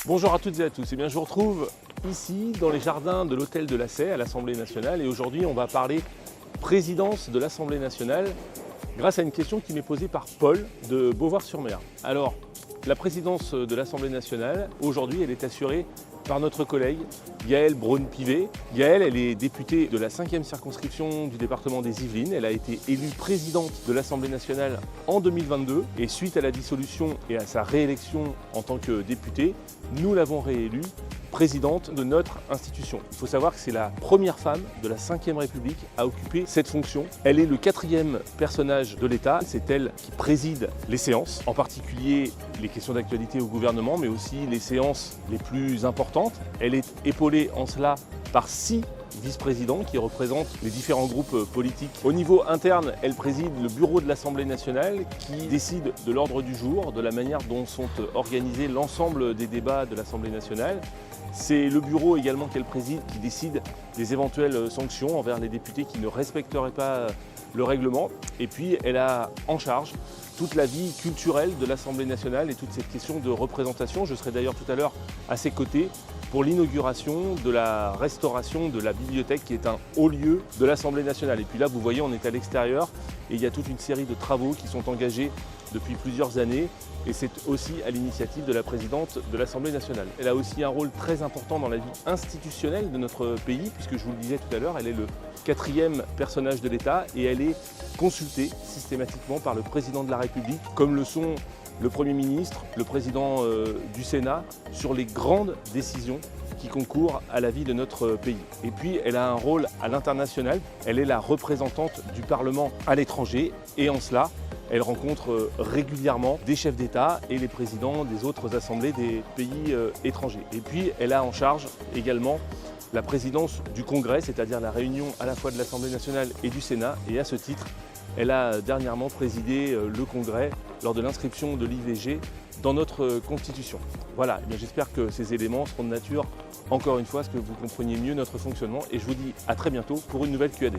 Bonjour à toutes et à tous. Je vous retrouve ici dans les jardins de l'hôtel de la Sey à l'Assemblée nationale et aujourd'hui on va parler présidence de l'Assemblée nationale grâce à une question qui m'est posée par Paul de Beauvoir-sur-Mer. Alors, la présidence de l'Assemblée nationale, aujourd'hui, elle est assurée par notre collègue Yaël Braun-Pivet. Yaël, elle est députée de la 5e circonscription du département des Yvelines. Elle a été élue présidente de l'Assemblée nationale en 2022 et suite à la dissolution et à sa réélection en tant que députée, nous l'avons réélue présidente de notre institution. Il faut savoir que c'est la première femme de la 5e République à occuper cette fonction. Elle est le 4e personnage de l'État. C'est elle qui préside les séances, en particulier les questions d'actualité au gouvernement, mais aussi les séances les plus importantes. Elle est épaulée en cela par 6 vice-présidents qui représentent les différents groupes politiques. Au niveau interne, elle préside le bureau de l'Assemblée nationale qui décide de l'ordre du jour, de la manière dont sont organisés l'ensemble des débats de l'Assemblée nationale. C'est le bureau également qu'elle préside qui décide des éventuelles sanctions envers les députés qui ne respecteraient pas le règlement. Et puis elle a en charge toute la vie culturelle de l'Assemblée nationale et toute cette question de représentation. Je serai d'ailleurs tout à l'heure à ses côtés pour l'inauguration de la restauration de la bibliothèque qui est un haut lieu de l'Assemblée nationale. Et puis là, vous voyez, on est à l'extérieur et il y a toute une série de travaux qui sont engagés depuis plusieurs années et c'est aussi à l'initiative de la présidente de l'Assemblée nationale. Elle a aussi un rôle très important dans la vie institutionnelle de notre pays puisque je vous le disais tout à l'heure, elle est le 4e personnage de l'État et elle est consultée systématiquement par le président de la République comme le sont le Premier ministre, le président du Sénat, sur les grandes décisions qui concourent à la vie de notre pays. Et puis, elle a un rôle à l'international. Elle est la représentante du Parlement à l'étranger et en cela, elle rencontre régulièrement des chefs d'État et les présidents des autres assemblées des pays étrangers. Et puis, elle a en charge également la présidence du Congrès, c'est-à-dire la réunion à la fois de l'Assemblée nationale et du Sénat. Et à ce titre, elle a dernièrement présidé le Congrès lors de l'inscription de l'IVG dans notre Constitution. Voilà, j'espère que ces éléments seront de nature, encore une fois, à ce que vous compreniez mieux notre fonctionnement et je vous dis à très bientôt pour une nouvelle Q&A.